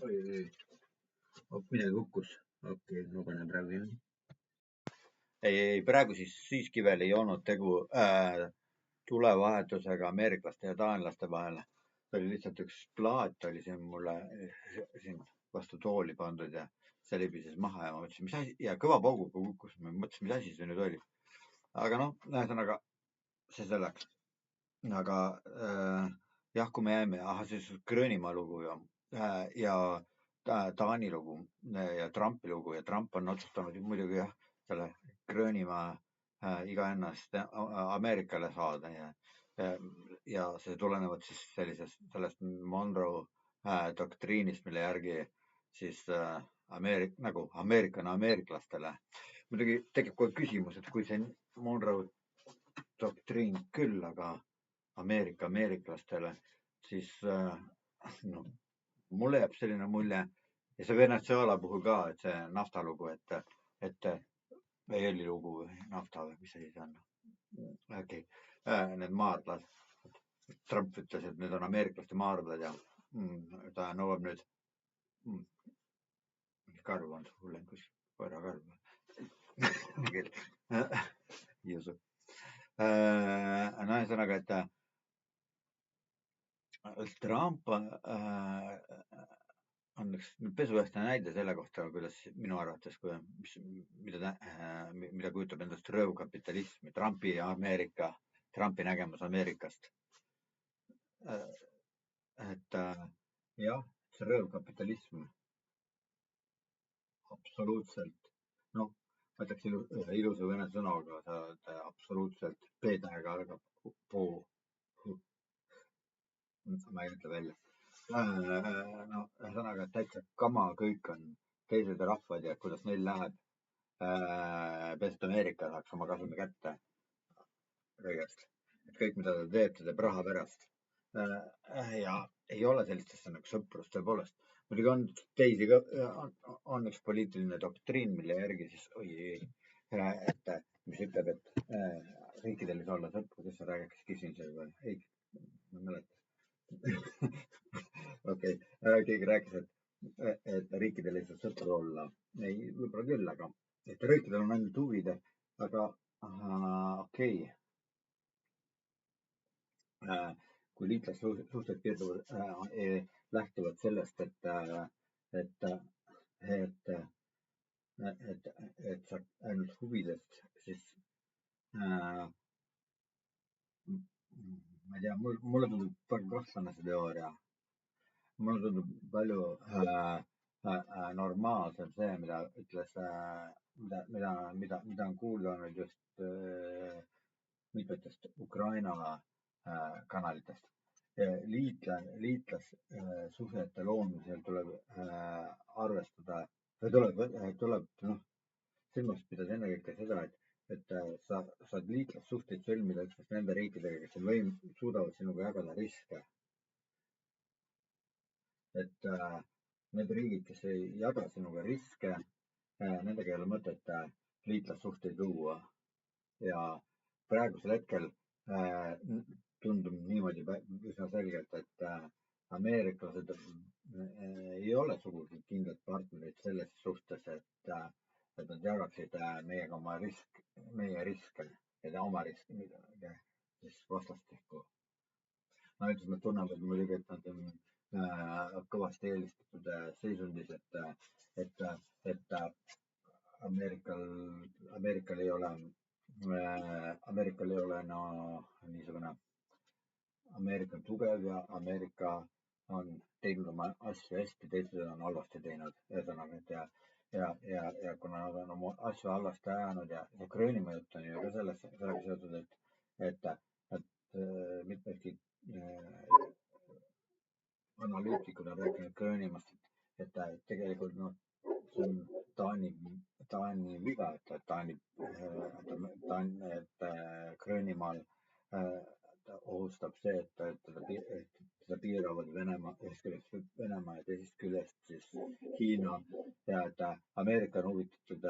Oi, midagi hukkus. Okei, ma panen praegu jah. Ei, praegu siiski veel ei olnud tegu tulevahetusega ameeriklaste ja taanlaste vahel. See oli lihtsalt üks plaat oli siin mulle siin vastu tooli pandud ja see libises maha ja ma mõtlesin, mis asi, ja kõva pauguga kukkus, ma mõtlesin, mis asi see nüüd oli. Aga noh, ühesõnaga see selleks. Aga jah, kui me jäime, siis Gröönimaa lugu ja Taani lugu ja Trumpi lugu ja Trump on otsustanud muidugi jah, selle Gröönimaa iga ennast Ameerikale saada ja see tulenevad siis sellest Monroe doktriinist, mille järgi siis nagu Ameerika on ameeriklastele. Muidugi tekib kohe küsimus, et kui see Monroe doktriin küll, aga Ameerika ameeriklastele, siis mulle jääb selline mulje ja see Venezuela puhul ka, et see nafta lugu, et õli lugu või nafta või mis asi see on. Okay. Need maardlad. Trump ütles, et need on ameeriklaste maardlad ja ta nõuab nüüd karv on hullem kui koerakarv. Jusu. No ühesõnaga, et Trump on üks pesuvähte näide selle kohta, kuidas minu arvates, mida kujutab endast röövkapitalism, Trumpi nägemus Ameerikast. Et jah, see röövkapitalism absoluutselt, noh, ma ütleks ilusa vene sõnaga, absoluutselt P-tähega algab puu. Ma ei ütle välja. No, ühesõnaga, täitsa kama kõik on teised rahvad ja kuidas neil läheb. Peast Ameerika saaks oma kasumi kätte kõigest. Et kõik, mida ta teeb raha pärast. Ja ei ole sellist asja nagu sõprust, tõepoolest. Muidugi on teisi ka, on üks poliitiline doktriin, mille järgi siis, mis ütleb, et riikidel ei saa olla sõpru, kes sa räägiks Kissinger või? Ei, ma mäletan. Okei, keegi rääkis, et riikidel ei saa sõpru olla. Ei, võib-olla küll, aga et riikidel on ainult huvid, aga okei. Kui liitlassuhted lähtuvad sellest, et sa ainult huvidest, siis ma ei tea, mulle tundub väga kahtlane see teooria. Mulle tundub palju normaalsem see, mida ütles, mida on kuulda olnud just mitmetest Ukraina kanalitest. Liitlassuhete loomisel tuleb arvestada või tuleb silmas pidada ennekõike seda, et sa saad liitlassuhteid sõlmida üksnes nende riikidega, kes suudavad sinuga jagada riske. Et need riigid, kes ei jaga sinuga riske, nendega ei ole mõtet liitlassuhteid luua. Ja praegusel hetkel tundub niimoodi üsna selgelt, et ameeriklased ei ole sugugi kindlad partnerid selles suhtes, et nad jagaksid meiega meie riske ja oma riske siis vastastikku. No üldiselt nad tunnevad muidugi, et nad on kõvasti eelistatud seisundis, et Ameerikal ei ole niisugune, Ameerika on tugev ja Ameerika on teinud oma asju hästi, teised on halvasti teinud. Ühesõnaga, ja kuna nad on oma asju halvasti ajanud ja Gröönimaa jutt on ju ka sellega seotud, et mitmedki analüütikud on rääkinud Gröönimaast, et tegelikult see on Taani viga, et Gröönimaal ohustab see, et seda piiravad ühest küljest Venemaa ja teisest küljest siis Hiina ja et Ameerika on huvitatud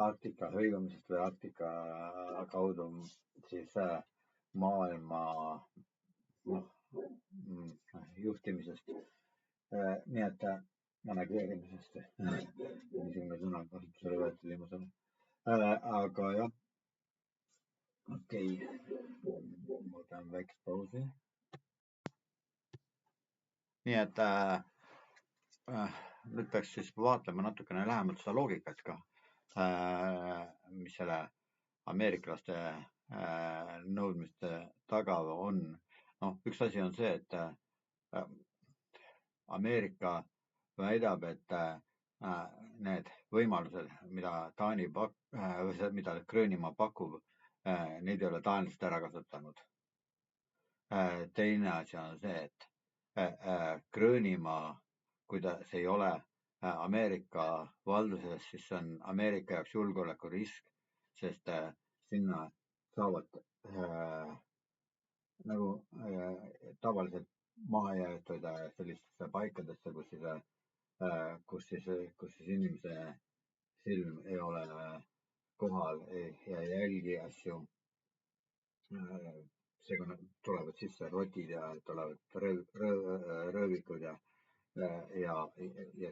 Arktika hõivamisest või Arktika kaudu siis maailma juhtimisest. Nii et manageerimisest, niisugune sõna kasutusele võetud viimasel. Aga jah, okei, ma võtan väikse pausi. Nii et nüüd peaks siis vaatlema natukene lähemalt seda loogikat ka, mis selle ameeriklaste nõudmiste taga on. Üks asi on see, et Ameerika väidab, et need võimalused, mida mida Gröönimaa pakub, neid ei ole taanlased ära kasutanud. Teine asi on see, et Gröönimaa, kui see ei ole Ameerika valduses, siis see on Ameerika jaoks julgeolekurisk, sest sinna saavad nagu tavaliselt maha jäetud sellistesse paikadesse, kus siis inimese silm ei ole kohal ja jälgi asju. Seega tulevad sisse rotid ja tulevad röövikud ja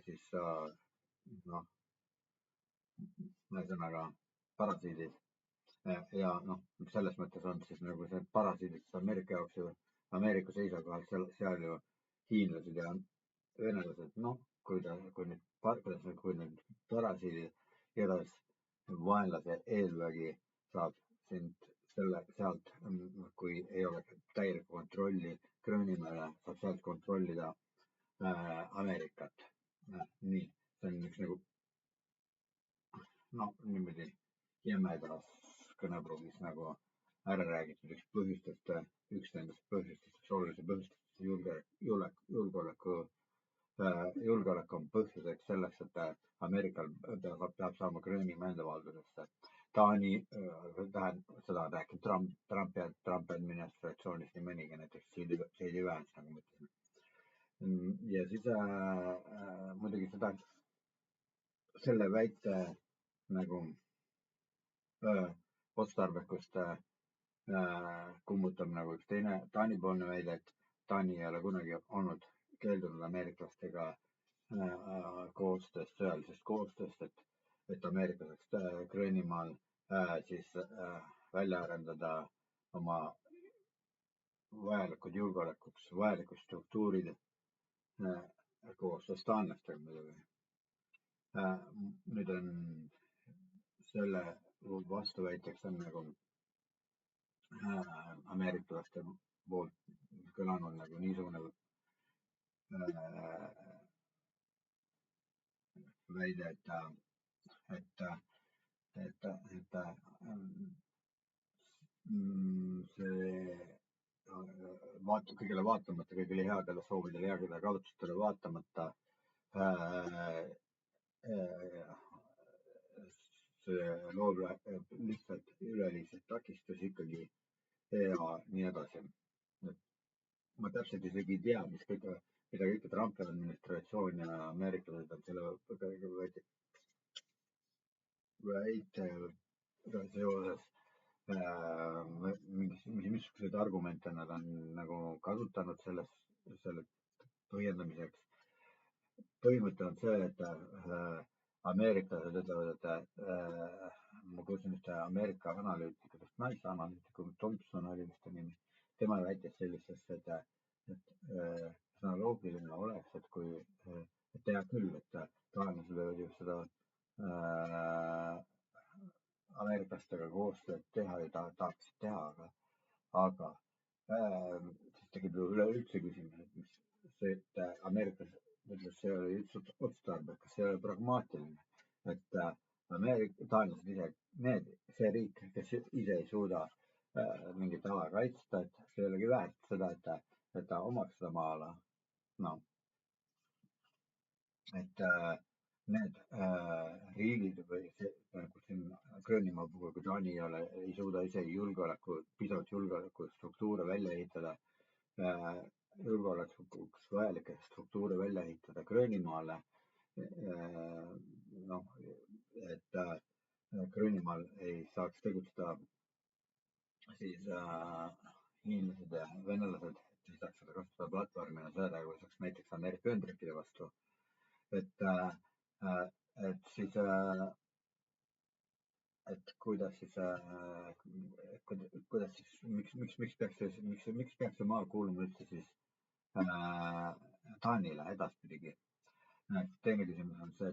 siis ühesõnaga parasiidid. Ja selles mõttes on siis nagu see parasiidid Ameerika jaoks ju, Ameerika seisukohalt seal ju hiinlased ja venelased, kui need parasiidid, igatahes vaenlase eelvägi saab sind sealt, kui ei ole täielikku kontrolli Gröönimaale, saab sealt kontrollida Ameerikat. Nii, see on üks nagu niimoodi jämedas kõnepruugis nagu ära räägitud üks nendest põhjustest, olulise põhjustest julgeolek on põhjuseks selleks, et Ameerikal peab saama Gröönimaa enda valdusesse. Taani, seda on rääkinud Trumpi administratsioonist nii mõnigi, näiteks J.D. Vance, nagu ma ütlesin. Ja siis muidugi selle väite nagu otstarbekust kummutab nagu üks teine Taani-poolne väide, et Taani ei ole kunagi olnud keeldunud ameeriklastega sõjalisest koostööst, et Ameerika saaks Gröönimaal siis välja arendada oma vajalikud julgeolekuks vajalikud struktuurid koostöös taanlastega muidugi. Nüüd on selle vastuväiteks on nagu ameeriklaste poolt kõlanud nagu niisugune väide, et, et see kõigele vaatamata, kõigile headele soovidele, headele kavatsustele vaatamata see loob lihtsalt üleliigseid takistusi ikkagi ja nii edasi. Ma täpselt isegi ei tea, mida kõike Trumpi administratsioon ja ameeriklased on selle väitega seoses missuguseid argumente nad on nagu kasutanud selle põhjendamiseks. Põhimõte on see, et ameeriklased ütlevad, et ma kuulsin ühte Ameerika analüütikutest, naisanalüütiku, Thompson oli vist ta nimi, tema väitis sellisest, et loogiline oleks, et hea küll, et taanlased võivad ju seda ameeriklastega koostööd teha ja tahaksid teha, aga siis tekib ju üleüldse küsimus, et ameeriklased ütles, see oli üldse otstarbekas, see oli pragmaatiline, et taanlased ise, see riik, kes ise ei suuda mingit ala kaitsta, et see ei olegi väärt seda, et ta omaks seda maa-ala. No. Et need riigid või nagu siin Gröönimaa puhul, kui Taani ei suuda isegi piisavalt julgeolekustruktuure välja ehitada, julgeolekuks vajalikke struktuure välja ehitada Gröönimaale, et Gröönimaal ei saaks tegutseda siis hiinlased ja venelased, ei saaks seda kasutada platvormina seda, kui saaks näiteks Ameerika Ühendriikide vastu. Et siis, et kuidas siis, miks peaks see maa kuuluma üldse siis Taanile edaspidigi. Teine küsimus on see,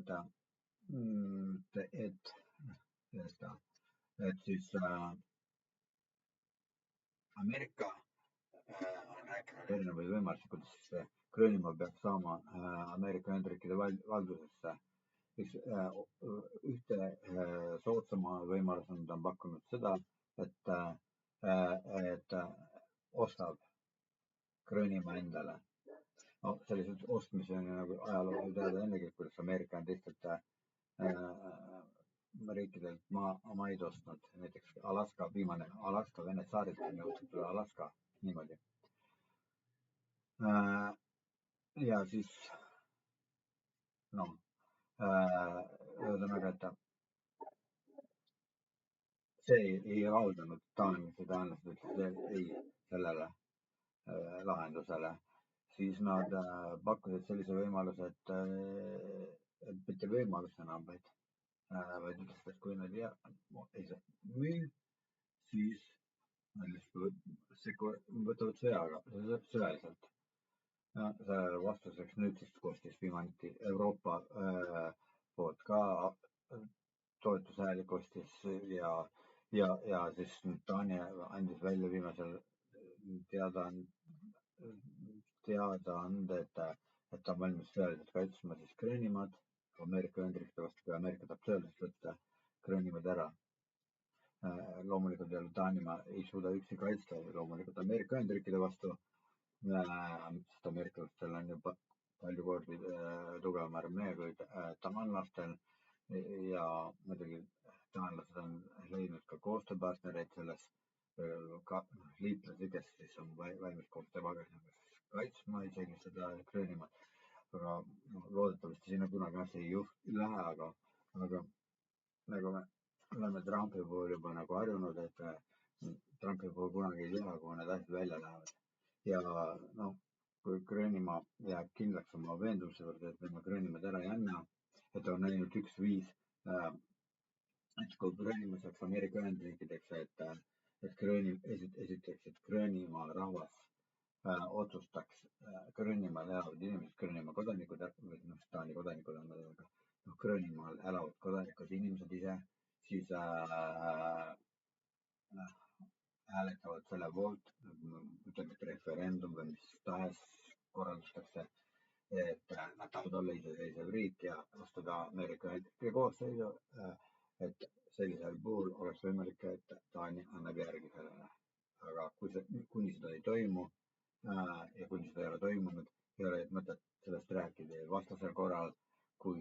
et siis Ameerika on rääkinud erinevaid võimalusi, kuidas siis Gröönimaa peaks saama Ameerika Ühendriikide valdusesse. Ühte soodsama võimaluse nad on pakkunud seda, et ostab Gröönimaa endale. No, sellised ostmisi on nagu ajaloo teada ennegi, kuidas Ameerika on teistelt riikidelt maid ostnud, näiteks viimane Alaska, Vene saarilt on jõudnud Alaska niimoodi. Ja siis, ühesõnaga, et see ei rahuldanud taanlased ütlesid ei sellele lahendusele. Siis nad pakkusid sellise võimaluse, et mitte võimalusena, vaid ütlesid, et kui nad ei saa müü, siis võtavad sõjaliselt. Sellele vastuseks nüüd siis kostis viimati Euroopa poolt ka toetushääli kostis ja siis Taani andis välja viimasel teadaande, et ta on valmis sõjaliselt kaitsma siis Gröönimaad Ameerika Ühendriikide vastu, kui Ameerika tahab sõjaliselt võtta Gröönimaad ära. Loomulikult jälle Taanimaa ei suuda üksi kaitsta loomulikult Ameerika Ühendriikide vastu, sest ameeriklastel on ju palju kordi tugevam armee kui taanlastel ja muidugi taanlased on leidnud ka koostööpartnereid selles liitlasi, kes siis on valmis koos temaga kaitsma isegi seda Gröönimaad, aga loodetavasti sinna kunagi asi ei lähe, aga nagu me oleme Trumpi puhul juba nagu harjunud, et Trumpi puhul kunagi ei tea, kuhu need asjad välja lähevad. Ja kui Gröönimaa jääb kindlaks oma veendumuse juurde, et me Gröönimaad ära ei anna, et on ainult üks viis, et kui Gröönimaa saaks Ameerika Ühendriikideks, esiteks, et Gröönimaa rahvas otsustaks Gröönimaal elavad inimesed, Gröönimaa kodanikud, Taani kodanikud on nad, aga Gröönimaal elavad kodanikud inimesed ise, siis hääletavad selle poolt, ütleme, et referendum või mis tahes korraldatakse, et nad tahavad olla iseseisev riik ja astuda Ameerika Ühendriikide koosseisu, et sellisel puhul oleks võimalik, et Taani annab järgi sellele. Aga kuni seda ei toimu ja kuni seda ei ole toimunud, ei ole mõtet sellest rääkida ja vastasel korral, kui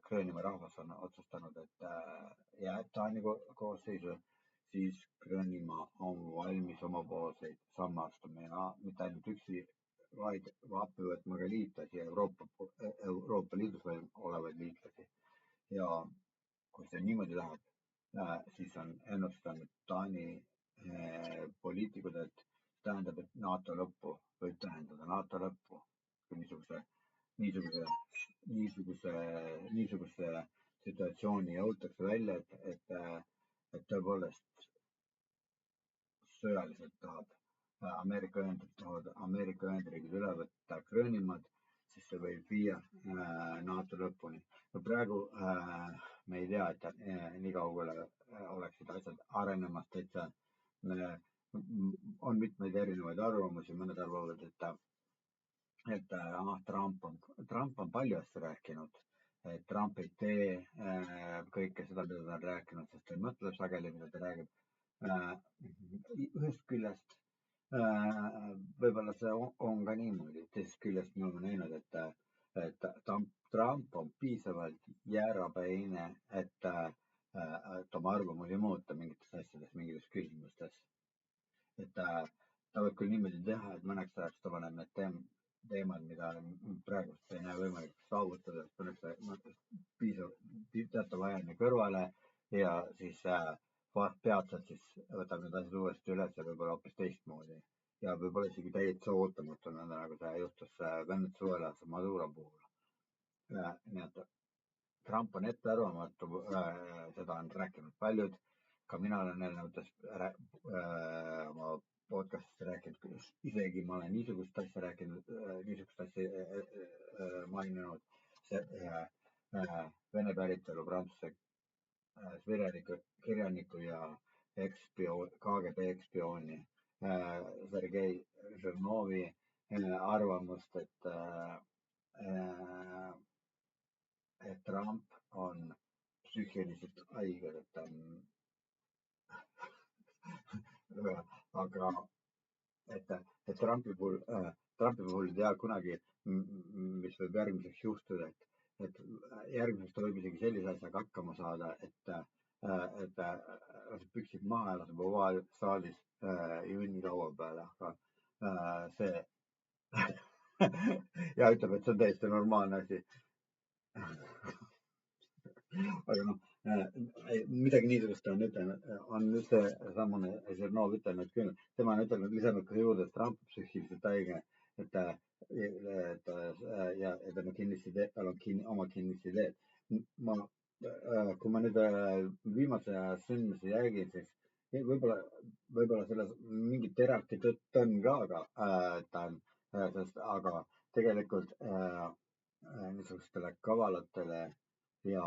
Gröönimaa rahvas on otsustanud, et jääb Taani koosseisu, siis Gröönimaa on valmis omapoolseid samme astuma ja mitte ainult üksi, vaid appi võtma ka liitlasi ja Euroopa Liidus olevaid liitlasi. Ja kui see niimoodi läheb, siis on ennustanud Taani poliitikud, et tähendab, et NATO lõppu võib tähendada NATO lõppu, kui niisuguse situatsiooni jõutakse välja, et tõepoolest sõjaliselt tahab Ameerika Ühendriigid üle võtta Gröönimaad, siis see võib viia NATO lõpuni. No praegu me ei tea, et nii kaugele oleksid asjad arenemas täitsa. On mitmeid erinevaid arvamusi, mõned arvavad, et Trump on palju asju rääkinud. Trump ei tee kõike seda, mida ta on rääkinud, sest ta ei mõtle sageli, mida ta räägib. Ühest küljest võib-olla see on ka niimoodi, teisest küljest me oleme näinud, et Trump on piisavalt jäärapäine, et oma arvamusi muuta mingites asjades, mingites küsimustes. Et ta võib küll niimoodi teha, et mõneks ajaks ta paneb need teemad, mida praegust ei näe võimalik saavutada, teatav ajani kõrvale ja siis peatselt siis võtab need asjad uuesti üles ja võib-olla hoopis teistmoodi. Ja võib-olla isegi täitsa ootamatuna, nagu see juhtus Venezuelas Maduro puhul. Nii et Trump on ettearvamatu, seda on rääkinud paljud. Ka mina olen erinevates oma podcastis rääkinud, isegi ma olen niisugust asja rääkinud, niisugust asja maininud. Vene päritolu Prantsuse kirjaniku ja KGB ekspiooni Sergei Žirnovi arvamust, et Trump on psüühiliselt haige, aga et Trumpi puhul ei tea kunagi, mis võib järgmiseks juhtuda, et järgmiseks ta võib isegi sellise asjaga hakkama saada, et laseb püksid maha ja laseb ovaalsaalis junnilaua peale, aga see ja ütleb, et see on täiesti normaalne asi. Aga midagi niisugust on ütelnud, on nüüd seesamune Žirnov ütelnud küll, tema on ütelnud, lisanud ka juurde, et Trump on psüühiliselt haige, ja tema tal on oma kinnisideed. Kui ma nüüd viimase aja sündmusi jälgin, siis võib-olla selles mingit teraki tõtt on ka, aga tegelikult niisugustele kavalatele ja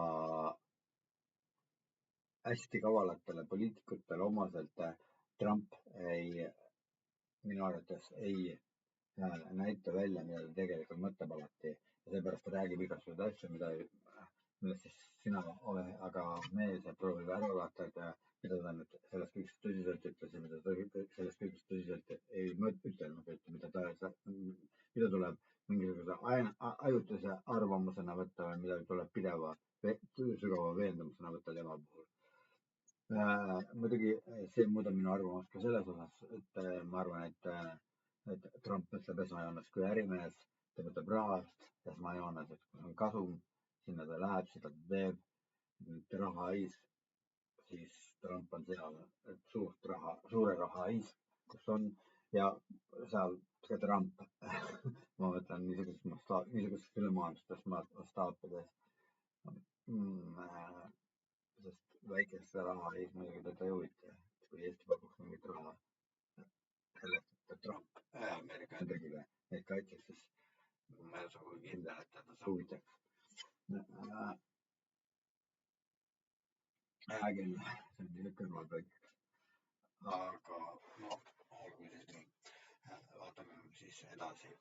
hästi kavalatele poliitikutele omaselt Trump minu arvates ei näita välja, mida ta tegelikult mõtleb alati ja seepärast ta räägib igasuguseid asju, millest siis sina ole aga mees ja proovib ära vaata, mida ta nüüd sellest kõigest tõsiselt ütles ja mida ta sellest kõigest tõsiselt ei ütelnud, mida tuleb mingisuguse ajutise arvamusena võtta või mida tuleb pideva sügava veendumusena võtta tema puhul. Muidugi see muudab minu arvamust ka selles osas, et ma arvan, et Trump mõtleb esmajoones kui ärimees, ta võtab rahast esmajoones, et kui on kasum, sinna ta läheb, seda ta teeb, rahahais, siis Trump on seal, et suure rahahais, kus on ja seal ka Trump, ma mõtlen niisugustes ülemaailmsetes mastaapides, sest väikeste rahahais muidugi teda ei huvita, kui Eesti pakuks mingit raha selleks, et Trump Ameerika Ühendriigile neid kaitseks, siis ma ei ole sugugi kindel, et teda see huvitaks. Hea küll, see on kõrvalpõik. edasi.